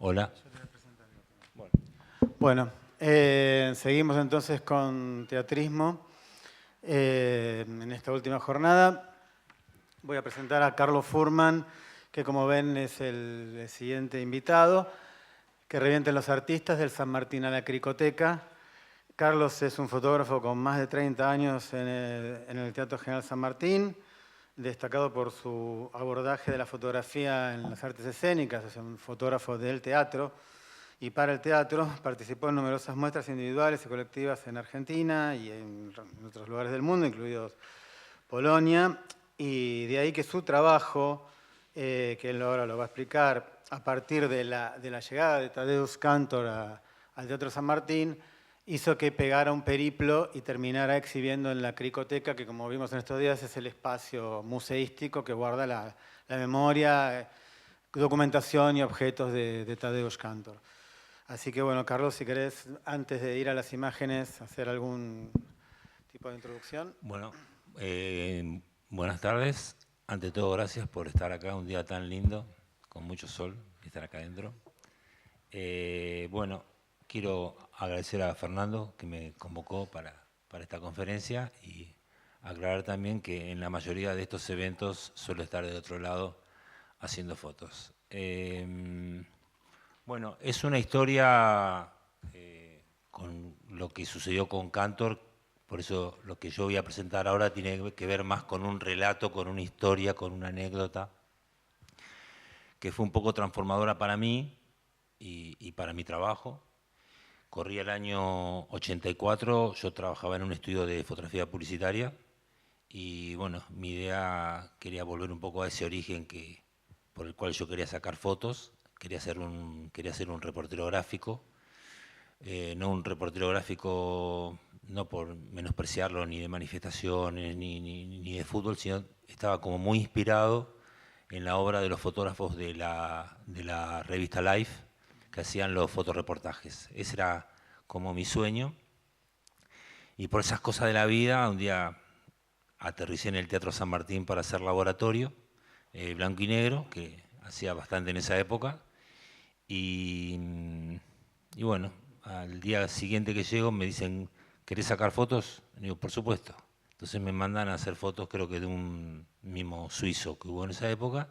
Hola. Bueno, seguimos entonces con teatrismo. En esta última jornada voy a presentar a Carlos Furman, que como ven es el siguiente invitado, que revienten los artistas del San Martín a la Cricoteca. Carlos es un fotógrafo con más de 30 años en el Teatro General San Martín, destacado por su abordaje de la fotografía en las artes escénicas, es un fotógrafo del teatro y para el teatro. Participó en numerosas muestras individuales y colectivas en Argentina y en otros lugares del mundo, incluidos Polonia, y de ahí que su trabajo, que él ahora lo va a explicar, a partir de la llegada de Tadeusz Kantor al Teatro San Martín, hizo que pegara un periplo y terminara exhibiendo en la Cricoteca, que como vimos en estos días es el espacio museístico que guarda la memoria, documentación y objetos de Tadeusz Kantor. Así que bueno, Carlos, si querés, antes de ir a las imágenes, hacer algún tipo de introducción. Bueno, buenas tardes. Ante todo, gracias por estar acá un día tan lindo, con mucho sol, y estar acá adentro. Bueno, quiero agradecer a Fernando que me convocó para esta conferencia y aclarar también que en la mayoría de estos eventos suelo estar de otro lado haciendo fotos. Bueno, es una historia con lo que sucedió con Kantor, por eso lo que yo voy a presentar ahora tiene que ver más con un relato, con una historia, con una anécdota, que fue un poco transformadora para mí y para mi trabajo. Corría el año 84, yo trabajaba en un estudio de fotografía publicitaria y bueno, mi idea quería volver un poco a ese origen por el cual yo quería sacar fotos. Quería ser un reportero gráfico, no un reportero gráfico, no por menospreciarlo ni de manifestaciones ni de fútbol, sino estaba como muy inspirado en la obra de los fotógrafos de la revista Life, que hacían los fotoreportajes. Ese era como mi sueño. Y por esas cosas de la vida, un día aterricé en el Teatro San Martín para hacer laboratorio, blanco y negro, que hacía bastante en esa época. Y bueno, al día siguiente que llego me dicen, ¿querés sacar fotos? Y digo, por supuesto. Entonces me mandan a hacer fotos, creo que de un mimo suizo que hubo en esa época.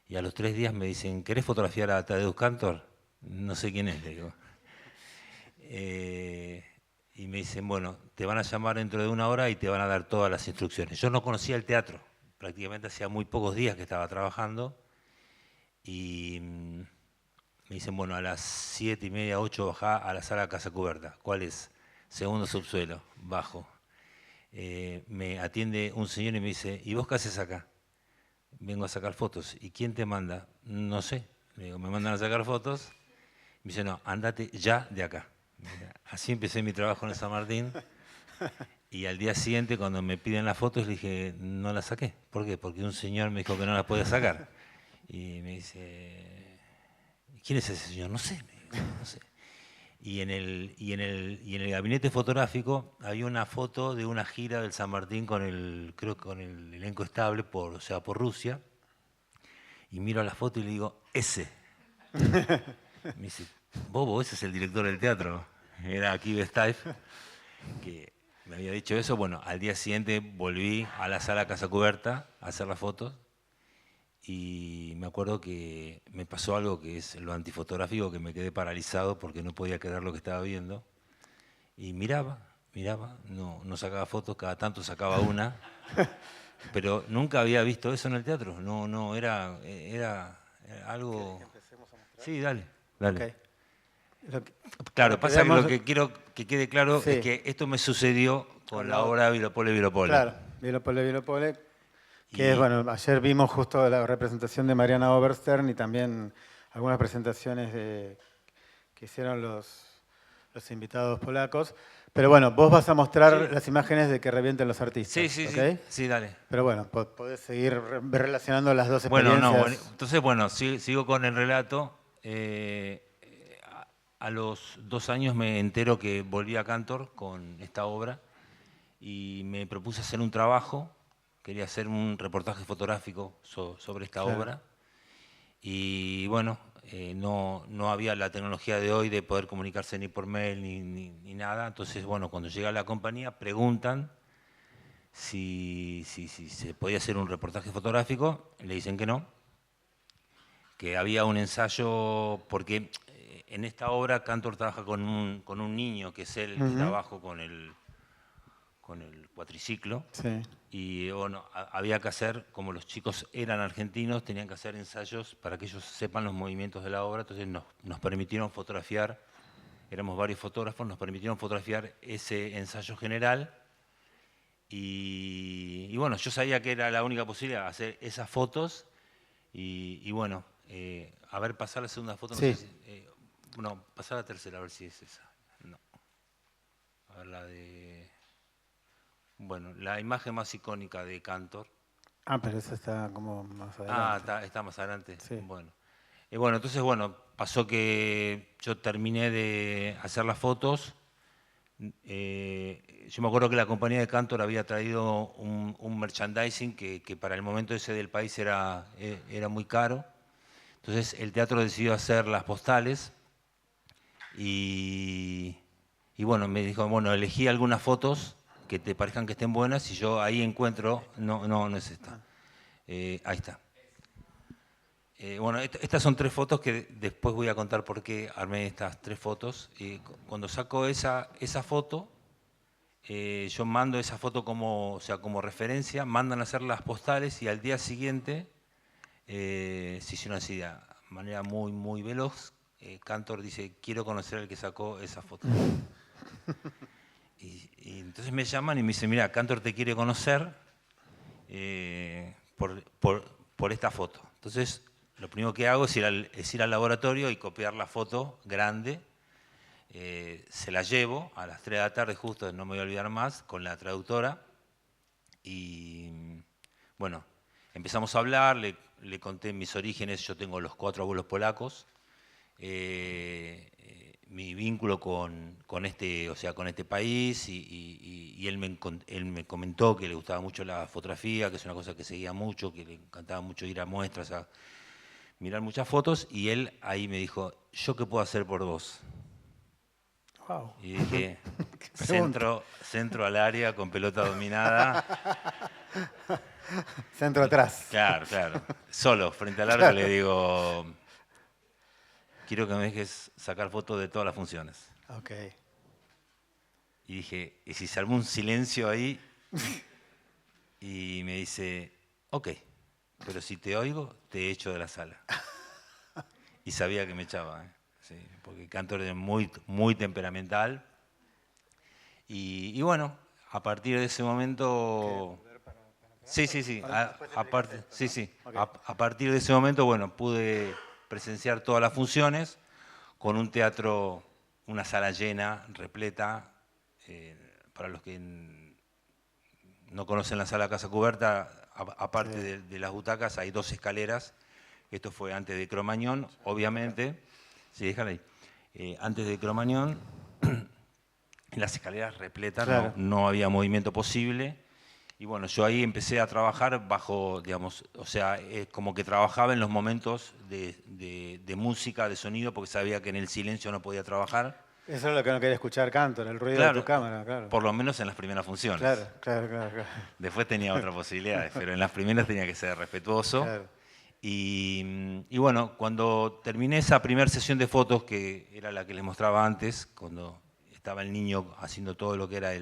Y a los 3 días me dicen, ¿querés fotografiar a Tadeusz Kantor? No sé quién es, le digo. Y me dicen, bueno, te van a llamar dentro de 1 hora y te van a dar todas las instrucciones. Yo no conocía el teatro, prácticamente hacía muy pocos días que estaba trabajando. Y me dicen, bueno, a las 7:30, 8 bajá a la sala Casa Cubierta. ¿Cuál es? Segundo subsuelo, bajo. Me atiende un señor y me dice, ¿y vos qué haces acá? Vengo a sacar fotos. ¿Y quién te manda? No sé. Le digo, me mandan a sacar fotos. Me dice, no, andate ya de acá. Así empecé mi trabajo en el San Martín. Y al día siguiente, cuando me piden las fotos, le dije, no las saqué. ¿Por qué? Porque un señor me dijo que no las podía sacar. Y me dice, ¿quién es ese señor? No sé, me digo, no sé. Y en el gabinete fotográfico había una foto de una gira del San Martín creo que con el elenco estable, o sea, por Rusia. Y miro la foto y le digo, ese. Me dice, Bobo, ese es el director del teatro. Era Akive Staif, que me había dicho eso. Bueno, al día siguiente volví a la sala Casa Cubierta a hacer las fotos. Y me acuerdo que me pasó algo que es lo antifotográfico, que me quedé paralizado porque no podía creer lo que estaba viendo. Y miraba, no sacaba fotos, cada tanto sacaba una, pero nunca había visto eso en el teatro. No, era algo... ¿Que empecemos a mostrar? Sí, dale. Okay. Claro, pasa que lo que quiero que quede claro sí, es que esto me sucedió con la otra. obra Vilopole, Vilopole. Claro, Vilopole, que es, Y bueno, ayer vimos justo la representación de Mariana Oberstern y también algunas presentaciones que hicieron los invitados polacos. Pero bueno, vos vas a mostrar sí, las imágenes de que revienten los artistas, ¿ok? sí, dale. Pero bueno, podés seguir relacionando las dos Bueno, experiencias. entonces, bueno, sigo con el relato. A los 2 años me entero que volví a Cantor con esta obra y me propuse hacer un trabajo. Quería hacer un reportaje fotográfico sobre esta Claro. obra. Y bueno, no había la tecnología de hoy de poder comunicarse ni por mail ni nada. Entonces, bueno, cuando llega la compañía preguntan si se podía hacer un reportaje fotográfico, le dicen que no, que había un ensayo, porque en esta obra Cantor trabaja con un niño, que es él, que está abajo con el cuatriciclo, Sí. y bueno, había que hacer, como los chicos eran argentinos, tenían que hacer ensayos para que ellos sepan los movimientos de la obra, entonces nos permitieron fotografiar, éramos varios fotógrafos, nos permitieron fotografiar ese ensayo general, y bueno, yo sabía que era la única posibilidad, hacer esas fotos, y bueno, a ver, pasar la segunda foto, no Sí. sé si, bueno, pasar la tercera, a ver si es esa. No. A ver, la de... Bueno, la imagen más icónica de Cantor. Ah, pero esa está como más adelante. Está más adelante. Sí. Bueno. Bueno, entonces, bueno, pasó que yo terminé de hacer las fotos. Yo me acuerdo que la compañía de Cantor había traído un merchandising que para el momento ese del país era muy caro. Entonces el teatro decidió hacer las postales y bueno, me dijo, bueno, elegí algunas fotos que te parezcan que estén buenas y yo ahí encuentro, no es esta, ahí está. Bueno, estas son 3 fotos que después voy a contar por qué armé estas 3 fotos. Cuando saco esa foto, yo mando esa foto como referencia, mandan a hacer las postales y al día siguiente se hicieron así de manera muy veloz. Cantor dice, quiero conocer al que sacó esa foto. Y entonces me llaman y me dicen, mira, Cantor te quiere conocer por esta foto. Entonces, lo primero que hago es ir al laboratorio y copiar la foto grande. Se la llevo a las 3 de la tarde, justo, no me voy a olvidar más, con la traductora. Y bueno, empezamos a hablar, le conté mis orígenes, yo tengo los 4 abuelos polacos. Mi vínculo con este país y él me comentó que le gustaba mucho la fotografía, que es una cosa que seguía mucho, que le encantaba mucho ir a muestras, a mirar muchas fotos, y él ahí me dijo, ¿yo qué puedo hacer por vos? Wow. Y dije, centro al área con pelota dominada. Centro atrás. Claro. Solo, frente al arco le digo, quiero que me dejes sacar fotos de todas las funciones. Ok. Y dije, ¿y si se armó un silencio ahí? Y me dice, ok, pero si te oigo, te echo de la sala. Y sabía que me echaba, sí, porque Cantor es muy temperamental. Y bueno, a partir de ese momento... Sí. A partir de ese momento, bueno, pude presenciar todas las funciones con un teatro, una sala llena, repleta. Para los que no conocen la sala Casa Cubierta, aparte de las butacas, hay 2 escaleras. Esto fue antes de Cromañón, obviamente. Sí, déjala ahí. Antes de Cromañón, en las escaleras repletas, Claro. no había movimiento posible. Y bueno, yo ahí empecé a trabajar bajo, digamos, o sea, como que trabajaba en los momentos de música, de sonido, porque sabía que en el silencio no podía trabajar. Eso es lo que no quería escuchar, Cantor, el ruido de tu cámara, claro. Por lo menos en las primeras funciones. Claro. Después tenía otras posibilidades, pero en las primeras tenía que ser respetuoso. Claro. Y bueno, cuando terminé esa primera sesión de fotos, que era la que les mostraba antes, cuando estaba el niño haciendo todo lo que era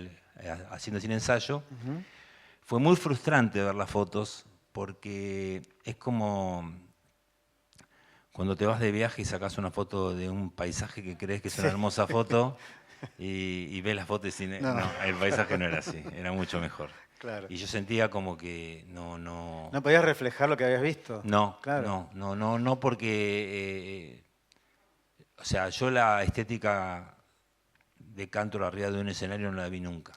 haciendo sin ensayo, fue muy frustrante ver las fotos, porque es como cuando te vas de viaje y sacas una foto de un paisaje que crees que es una hermosa foto y ves las fotos y no, el paisaje no era así, era mucho mejor. Claro. Y yo sentía como que no... ¿No podías reflejar lo que habías visto? No, claro. no porque... o sea, yo la estética de Cantor arriba de un escenario no la vi nunca.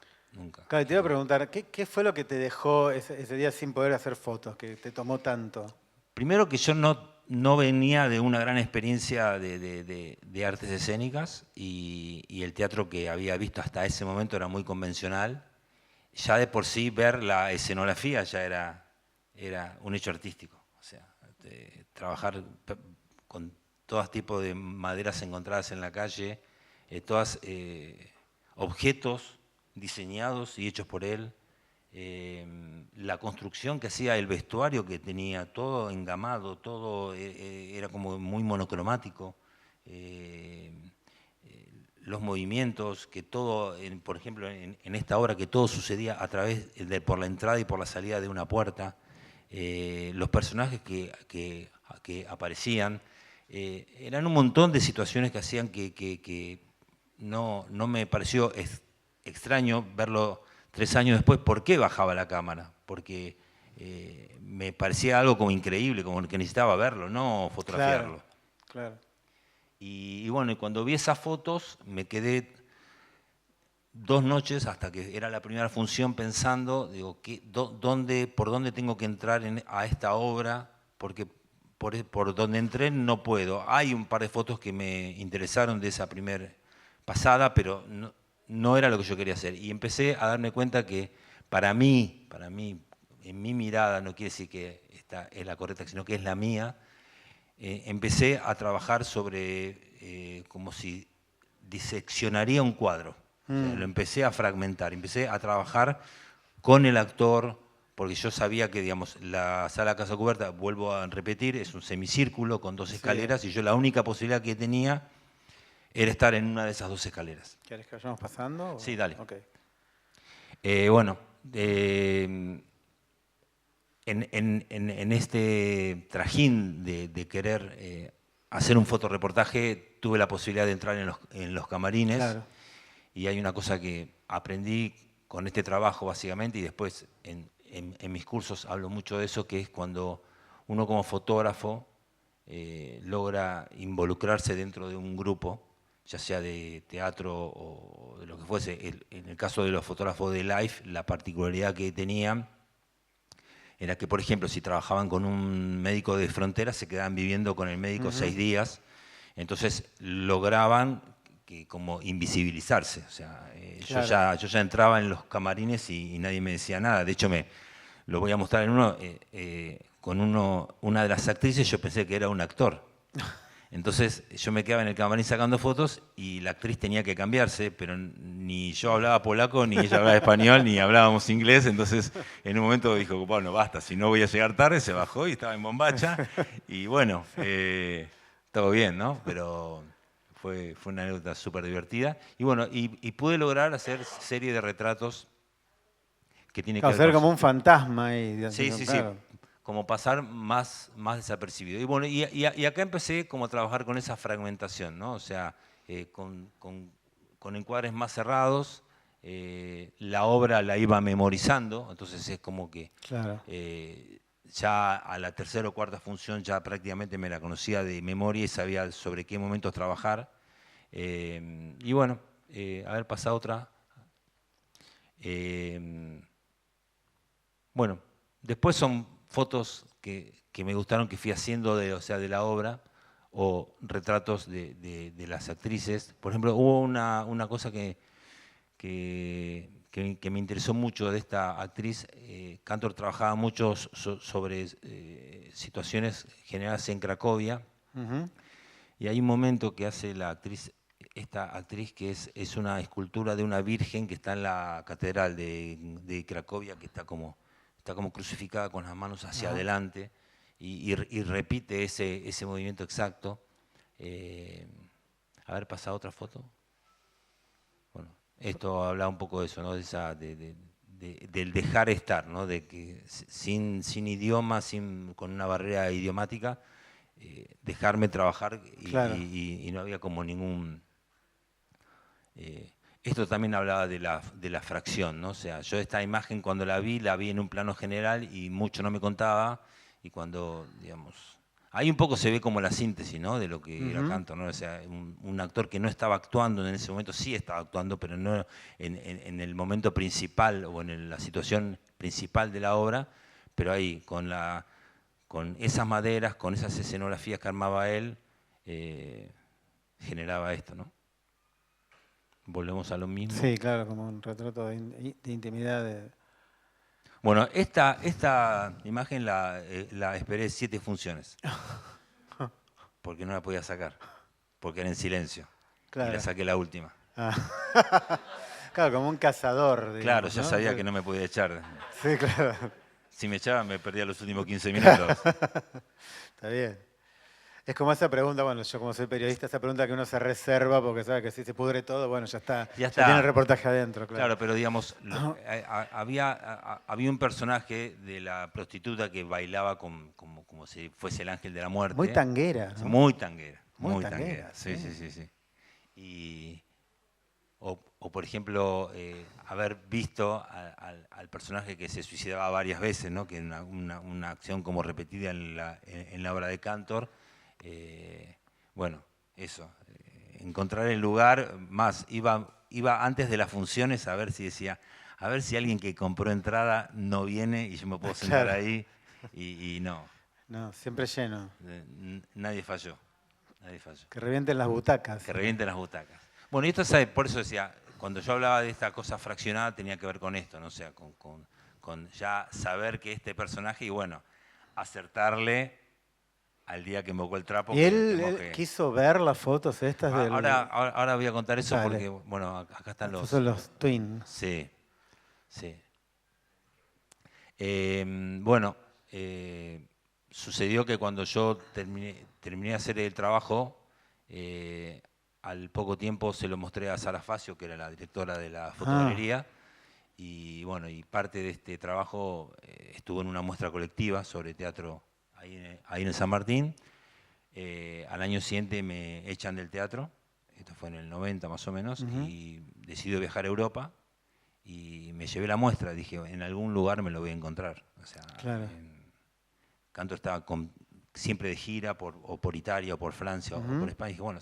Claro, te iba a preguntar, ¿qué fue lo que te dejó ese día sin poder hacer fotos, que te tomó tanto? Primero que yo no venía de una gran experiencia de artes escénicas y el teatro que había visto hasta ese momento era muy convencional. Ya de por sí ver la escenografía ya era un hecho artístico. O sea, trabajar con todo tipo de maderas encontradas en la calle, todas objetos diseñados y hechos por él, la construcción que hacía, el vestuario que tenía, todo engamado, todo era como muy monocromático, los movimientos, que todo, por ejemplo, en esta obra, que todo sucedía a través por la entrada y por la salida de una puerta, los personajes que aparecían, eran un montón de situaciones que hacían que no me pareció extraño verlo 3 años después. ¿Por qué bajaba la cámara? Porque me parecía algo como increíble, como que necesitaba verlo, no fotografiarlo. Claro. Y bueno, y cuando vi esas fotos me quedé 2 noches hasta que era la primera función pensando, digo, ¿por dónde tengo que entrar a esta obra? Porque por donde entré no puedo. Hay un par de fotos que me interesaron de esa primera pasada, pero no era lo que yo quería hacer. Y empecé a darme cuenta que para mí, en mi mirada, no quiere decir que esta es la correcta, sino que es la mía, empecé a trabajar sobre como si diseccionaría un cuadro. O sea, lo empecé a fragmentar, empecé a trabajar con el actor, porque yo sabía que, digamos, la sala Casa Cubierta, vuelvo a repetir, es un semicírculo con 2 escaleras, y yo la única posibilidad que tenía era estar en una de esas 2 escaleras. ¿Quieres que vayamos pasando? Sí, dale. Okay. Bueno, en este trajín de querer hacer un fotoreportaje, tuve la posibilidad de entrar en los camarines. Claro. Y hay una cosa que aprendí con este trabajo básicamente, y después en mis cursos hablo mucho de eso, que es cuando uno como fotógrafo logra involucrarse dentro de un grupo, ya sea de teatro o de lo que fuese. En el caso de los fotógrafos de Life, la particularidad que tenían era que, por ejemplo, si trabajaban con un médico de frontera, se quedaban viviendo con el médico 6 días, entonces lograban como invisibilizarse. O sea, claro. yo ya entraba en los camarines y nadie me decía nada. De hecho, lo voy a mostrar en uno, con una de las actrices, yo pensé que era un actor. Entonces yo me quedaba en el camarín sacando fotos y la actriz tenía que cambiarse, pero ni yo hablaba polaco, ni ella hablaba español, ni hablábamos inglés. Entonces en un momento dijo, bueno, basta, si no voy a llegar tarde, se bajó y estaba en bombacha. Y bueno, todo bien, ¿no? Pero fue una anécdota súper divertida. Y bueno, y pude lograr hacer serie de retratos que tiene que ver hacer como un fantasma ahí. Sí, claro. Sí. Como pasar más desapercibido. Y bueno, y acá empecé como a trabajar con esa fragmentación, ¿no? O sea, con encuadres más cerrados, la obra la iba memorizando, entonces es como que claro. Ya a la tercera o cuarta función ya prácticamente me la conocía de memoria y sabía sobre qué momentos trabajar. Y bueno, a ver, pasa otra. Bueno, después son fotos que me gustaron, que fui haciendo de la obra, o retratos de las actrices. Por ejemplo, hubo una cosa que me interesó mucho de esta actriz. Cantor trabajaba mucho sobre situaciones generadas en Cracovia, y hay un momento que hace esta actriz, que es una escultura de una virgen que está en la catedral de Cracovia, que está como crucificada con las manos hacia adelante, y repite ese movimiento exacto. A ver, pasa otra foto. Bueno, esto habla un poco de eso, ¿no? Del dejar estar, ¿no? De que sin idioma, con una barrera idiomática, dejarme trabajar claro. y no había como ningún... Esto también hablaba de la fracción, ¿no? O sea, yo esta imagen cuando la vi en un plano general y mucho no me contaba, y cuando, digamos... Ahí un poco se ve como la síntesis, ¿no? De lo que era Cantor, ¿no? O sea, un actor que no estaba actuando en ese momento, sí estaba actuando, pero no en el momento principal o en la situación principal de la obra, pero ahí con esas maderas, con esas escenografías que armaba él, generaba esto, ¿no? Volvemos a lo mismo. Sí, claro, como un retrato de intimidad. Bueno, esta imagen la esperé 7 funciones. porque no la podía sacar, porque era en silencio. Claro. Y la saqué la última. Ah. Claro, como un cazador. Digamos, Claro, ya ¿no? sabía que no me podía echar. Sí, claro. Si me echaba, me perdía los últimos 15 minutos. Está bien. Es como esa pregunta, bueno, yo como soy periodista, esa pregunta que uno se reserva porque sabe que si se pudre todo, bueno, ya está. Ya tiene está. el reportaje adentro, claro. Claro, pero digamos, había un personaje de la prostituta que bailaba como si fuese el ángel de la muerte. Muy tanguera, ¿no? Muy tanguera. Muy Muy tanguera, tanguera. Sí. O por ejemplo, haber visto al personaje que se suicidaba varias veces, ¿no? Que una acción como repetida en la obra de Cantor. Bueno, eso. Encontrar el lugar, más, iba antes de las funciones a ver si decía, a ver si alguien que compró entrada no viene y yo me puedo sentar ahí y no. No, siempre lleno. Nadie falló. Nadie falló. Que revienten las butacas. Que revienten las butacas. Bueno, y esto, por eso decía, cuando yo hablaba de esta cosa fraccionada tenía que ver con esto, ¿no? O sea, con ya saber que este personaje, y bueno, acertarle al día que invocó el trapo. ¿Y él quiso ver las fotos estas del...? Ahora voy a contar eso. Dale. Porque, bueno, acá están Estos los... son los twins. Sí. Bueno, sucedió que cuando yo terminé de hacer el trabajo, al poco tiempo se lo mostré a Sara Facio, que era la directora de la fotogalería, y bueno, y parte de este trabajo estuvo en una muestra colectiva sobre teatro ahí en San Martín. Al año siguiente me echan del teatro, esto fue en el 90 más o menos, y decido viajar a Europa y me llevé la muestra. Dije, en algún lugar me lo voy a encontrar. O sea, claro. Cantor estaba siempre de gira o por Italia o por Francia o por España. Dije, bueno,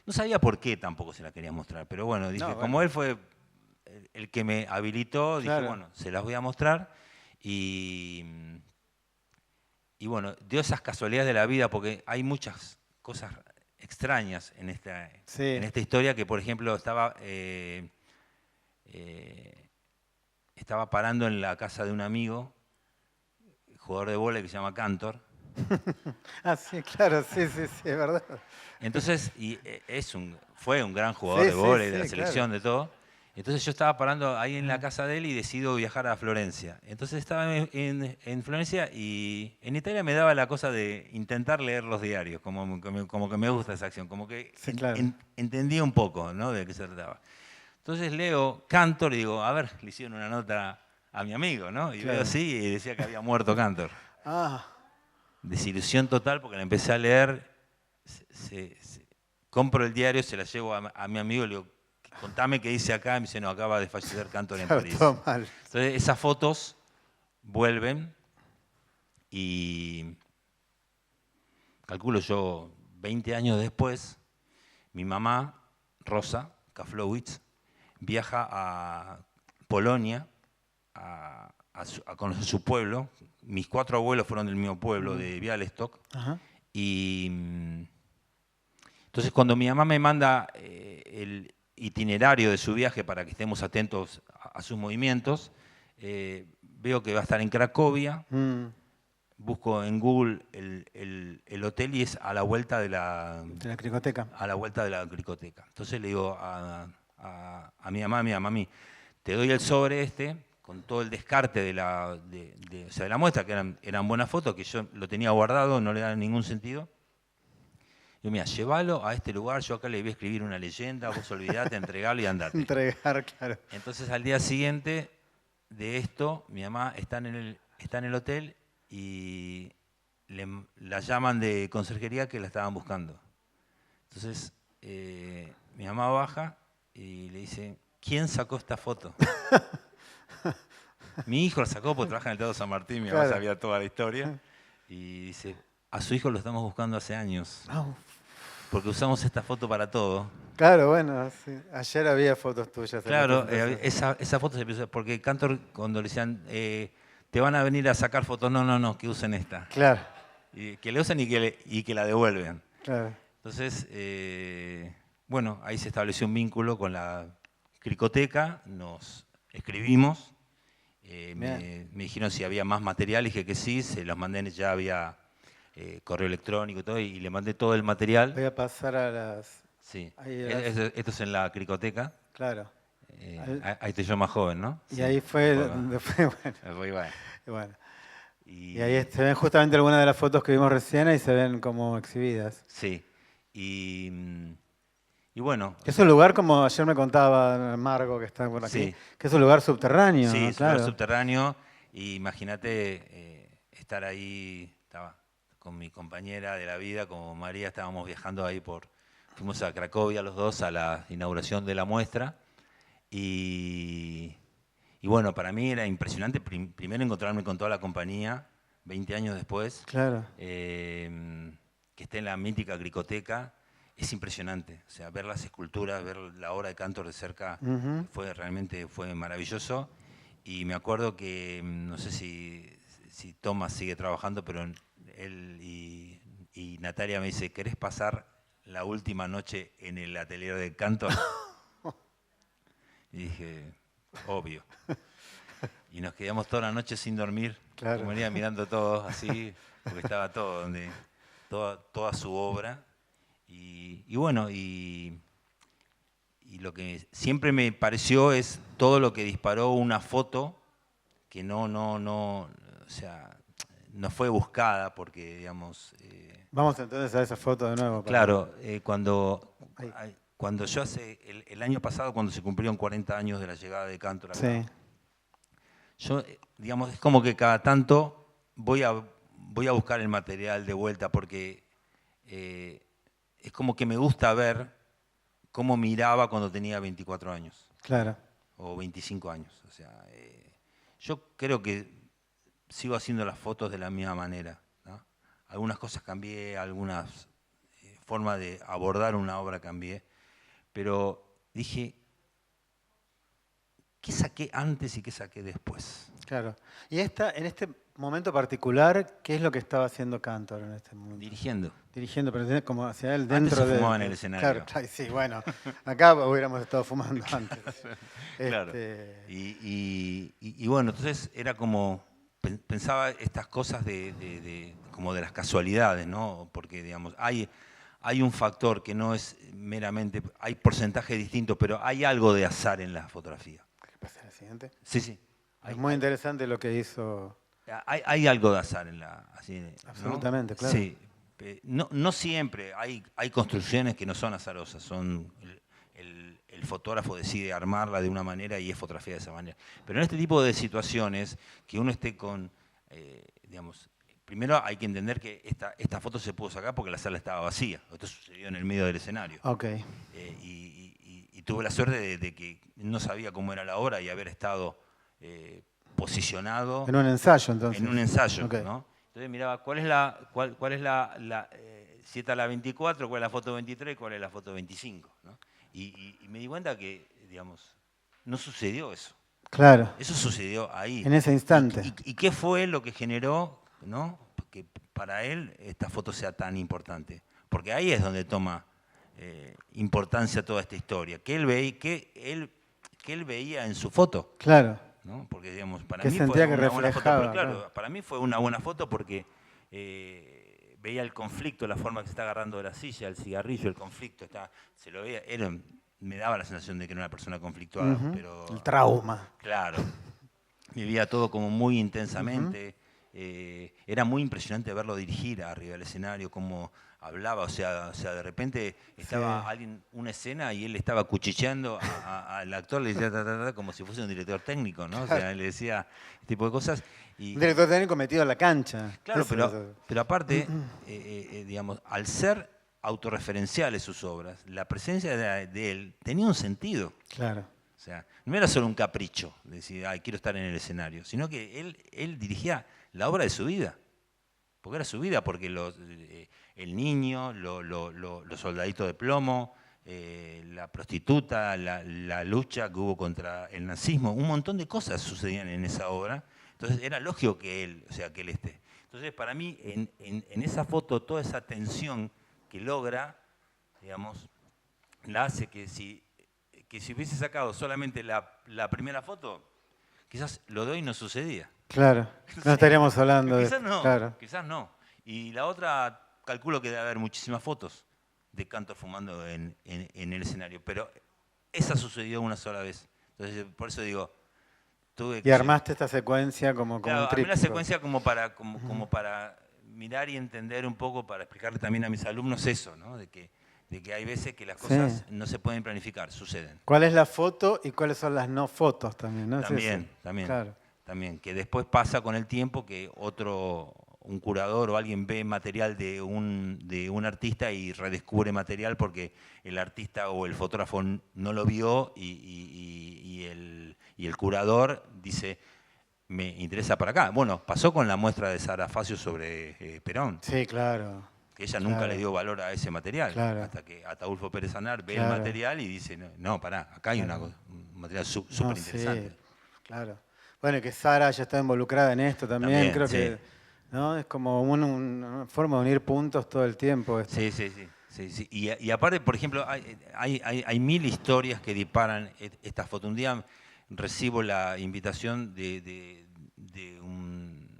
no sabía por qué tampoco se la quería mostrar, pero bueno, dije, como él fue el que me habilitó, dije, bueno, se las voy a mostrar. Y bueno, dio esas casualidades de la vida, porque hay muchas cosas extrañas en esta historia, que por ejemplo estaba parando en la casa de un amigo, jugador de vóley que se llama Cantor. Sí, claro, sí, es verdad. Entonces, fue un gran jugador de vóley, de la selección, de todo. Entonces yo estaba parando ahí en la casa de él y decido viajar a Florencia. Entonces estaba en Florencia y en Italia me daba la cosa de intentar leer los diarios, como que me gusta esa acción, como que entendía un poco, ¿no?, de qué se trataba. Entonces leo Cantor y digo, a ver, le hicieron una nota a mi amigo, ¿no? Y veo así y decía que había muerto Cantor. Desilusión total porque la empecé a leer, compro el diario, se la llevo a mi amigo y le digo, contame qué dice acá, y me dice, no, acaba de fallecer Cantor en París. Entonces esas fotos vuelven y calculo yo, 20 años después, mi mamá, Rosa Kaflowicz, viaja a Polonia a conocer su pueblo. Mis 4 abuelos fueron del mismo pueblo, de Białystok. Y entonces cuando mi mamá me manda el itinerario de su viaje para que estemos atentos a sus movimientos, veo que va a estar en Cracovia. Busco en Google el hotel y es a la vuelta de la Cricoteca. A la vuelta de la Cricoteca. Entonces le digo a mi mamá, mira, mami, te doy el sobre con todo el descarte de la muestra, que eran buenas fotos, que yo lo tenía guardado, no le da ningún sentido. Yo, mira, llévalo a este lugar, yo acá le voy a escribir una leyenda, vos olvidate, entregalo y andate. Entregar, claro. Entonces al día siguiente de esto, mi mamá está en el hotel y la llaman de conserjería que la estaban buscando. Entonces mi mamá baja y le dice, ¿quién sacó esta foto? Mi hijo la sacó porque trabaja en el Teatro San Martín, mi mamá sabía toda la historia. Y dice, a su hijo lo estamos buscando hace años. Porque usamos esta foto para todo. Claro, bueno, sí. Ayer había fotos tuyas. Claro, esa foto se empezó, porque Cantor cuando le decían, te van a venir a sacar fotos, no, que usen esta. Claro. Y que le usen y que la devuelven. Claro. Entonces, bueno, ahí se estableció un vínculo con la Cricoteca, nos escribimos, me dijeron si había más material, dije que sí, se los mandé, ya había correo electrónico y todo, y le mandé todo el material. Voy a pasar a las... Sí. ahí Esto es en la Cricoteca. Claro. Ahí estoy yo más joven, ¿no? Y Sí, ahí fue un poco. donde fue, bueno. Muy bueno. Y bueno. Y, Y ahí se ven justamente algunas de las fotos que vimos recién y se ven como exhibidas. sí. Y bueno. Es un lugar, como ayer me contaba Margo, que está por aquí, Sí. que es un lugar subterráneo. Sí, ¿no? es un Claro. lugar subterráneo. Y imagínate estar ahí, estaba con mi compañera de la vida, como María, estábamos viajando ahí fuimos a Cracovia los dos a la inauguración de la muestra. Y bueno, para mí era impresionante primero encontrarme con toda la compañía, 20 años después, Claro. que esté en la mítica Cricoteca. Es impresionante, o sea, ver las esculturas, ver la obra de Cantor de cerca, Ujú. realmente fue maravilloso. Y me acuerdo que, no sé si Tomás sigue trabajando, pero él y Natalia me dice, ¿querés pasar la última noche en el atelier de Cantor? Y dije, obvio. Y nos quedamos toda la noche sin dormir, Claro. como venía mirando todo así, porque estaba todo, toda su obra. Y bueno, y lo que siempre me pareció es todo lo que disparó una foto que o sea, no fue buscada porque, digamos... Vamos entonces a esa foto de nuevo. Claro, Ahí. cuando yo el año pasado, cuando se cumplieron 40 años de la llegada de Cantor acá, Sí. yo, digamos, es como que cada tanto voy a buscar el material de vuelta porque es como que me gusta ver cómo miraba cuando tenía 24 años. Claro. O 25 años. O sea, yo creo que sigo haciendo las fotos de la misma manera, ¿no? Algunas cosas cambié, algunas formas de abordar una obra cambié, pero dije, ¿qué saqué antes y qué saqué después? Claro. Y en este momento particular, ¿qué es lo que estaba haciendo Cantor en este momento? Dirigiendo, pero como hacia él Antes dentro se de... fumaba en el escenario. Claro, sí, bueno. Acá hubiéramos estado fumando antes. Claro. Y bueno, entonces era como, pensaba estas cosas como de las casualidades, ¿no? Porque, digamos, hay un factor que no es meramente, hay porcentajes distintos, pero hay algo de azar en la fotografía. ¿Qué pasa en el siguiente? Sí. Es muy interesante lo que hizo. Hay algo de azar en la... Así, Absolutamente, ¿no? claro. Sí. No siempre, hay construcciones que no son azarosas, son el fotógrafo decide armarla de una manera y es fotografía de esa manera. Pero en este tipo de situaciones, que uno esté con, digamos, primero hay que entender que esta foto se pudo sacar porque la sala estaba vacía. Esto sucedió en el medio del escenario. Ok. Y tuve la suerte de que no sabía cómo era la obra y haber estado posicionado. En un ensayo, entonces. En un ensayo, Okay. ¿no? Entonces miraba cuál es si esta es la 24, cuál es la foto 23, cuál es la foto 25, ¿no? Y me di cuenta que, digamos, no sucedió eso. Claro. Eso sucedió ahí. En ese instante. ¿Y qué fue lo que generó, ¿no? Que para él esta foto sea tan importante? Porque ahí es donde toma importancia toda esta historia. Que él veía en su foto. Claro. ¿No? Porque, digamos, para que mí sentía fue que una buena foto. Pero reflejaba, claro, para mí fue una buena foto porque veía el conflicto, la forma que se está agarrando de la silla, el cigarrillo, el conflicto, se lo veía. Me daba la sensación de que era una persona conflictuada. Pero, el trauma. Claro. Vivía todo como muy intensamente. Era muy impresionante verlo dirigir arriba del escenario, cómo hablaba, o sea, de repente estaba alguien, una escena y él estaba cuchicheando al actor, le decía como si fuese un director técnico, ¿no? O sea, él le decía este tipo de cosas. Un director técnico metido en la cancha. Claro, pero aparte, digamos, al ser autorreferenciales sus obras, la presencia de él tenía un sentido. Claro. O sea, no era solo un capricho, de decir, ay, quiero estar en el escenario, sino que él dirigía la obra de su vida. Porque era su vida, porque el niño, los soldaditos de plomo, la prostituta, la lucha que hubo contra el nazismo, un montón de cosas sucedían en esa obra. Entonces era lógico que él esté. Entonces para mí, en esa foto, toda esa tensión que logra, digamos, la hace que si hubiese sacado solamente la primera foto, quizás lo de hoy no sucedía. Claro, no estaríamos hablando de... Quizás no, Claro. quizás no. Y la otra, calculo que debe haber muchísimas fotos de Cantor fumando en el escenario, pero esa sucedió una sola vez. Entonces, por eso digo, Y armaste esta secuencia como un armé tríptico. la secuencia como para mirar y entender un poco, para explicarle también a mis alumnos eso, ¿no? De que hay veces que las cosas no se pueden planificar, suceden. ¿Cuál es la foto y cuáles son las no fotos también? ¿No? También, Claro. también. Que después pasa con el tiempo que un curador o alguien ve material de un artista y redescubre material porque el artista o el fotógrafo no lo vio y el curador dice, me interesa para acá. Bueno, pasó con la muestra de Sara Facio sobre Perón. Sí, claro. Que ella nunca le dio valor a ese material, hasta que Ataulfo Pérez Anar ve el material y dice, no, pará, acá hay un material súper interesante. Sí, claro. Bueno, que Sara ya está involucrada en esto también creo que ¿no? Es como una forma de unir puntos todo el tiempo. Esto. Sí. Y aparte, por ejemplo, hay 1000 historias que disparan esta foto. Un día recibo la invitación de un...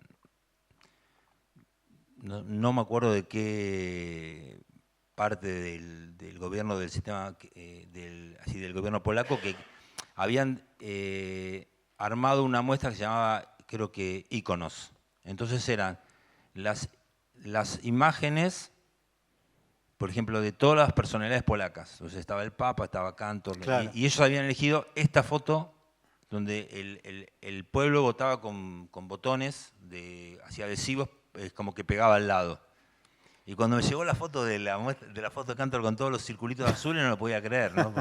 No me acuerdo de qué parte del gobierno del sistema, del gobierno polaco, que habían armado una muestra que se llamaba, creo que, Íconos. Entonces eran las imágenes, por ejemplo, de todas las personalidades polacas. Entonces estaba el Papa, estaba Cantor, y ellos habían elegido esta foto donde el pueblo votaba con botones así adhesivos, como que pegaba al lado. Y cuando me llegó la foto de la foto de Cantor con todos los circulitos azules, no lo podía creer, ¿no?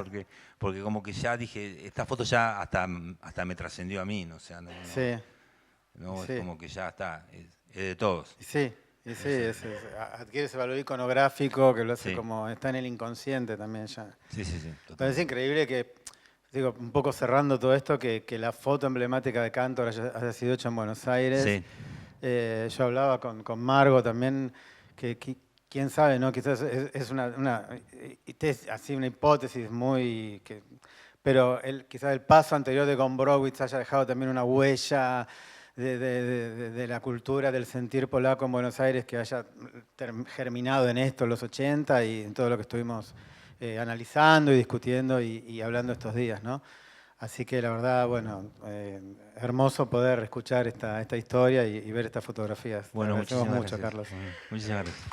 Porque como que ya dije, esta foto ya hasta me trascendió a mí, ¿no? O sea, es como que ya está, es de todos. Sí, adquiere ese valor iconográfico que lo hace como, está en el inconsciente también ya. Sí. Es increíble que, digo, un poco cerrando todo esto, que la foto emblemática de Cantor haya sido hecha en Buenos Aires. Sí. Yo hablaba con Margo también, que quién sabe, ¿no? Quizás es una hipótesis muy... pero quizás el paso anterior de Gombrowicz haya dejado también una huella de la cultura, del sentir polaco en Buenos Aires, que haya germinado en esto en los 80 y en todo lo que estuvimos analizando y discutiendo y hablando estos días, ¿no? Así que la verdad, bueno, hermoso poder escuchar esta historia y ver estas fotografías. Bueno, muchísimas gracias. Carlos. Muchísimas gracias.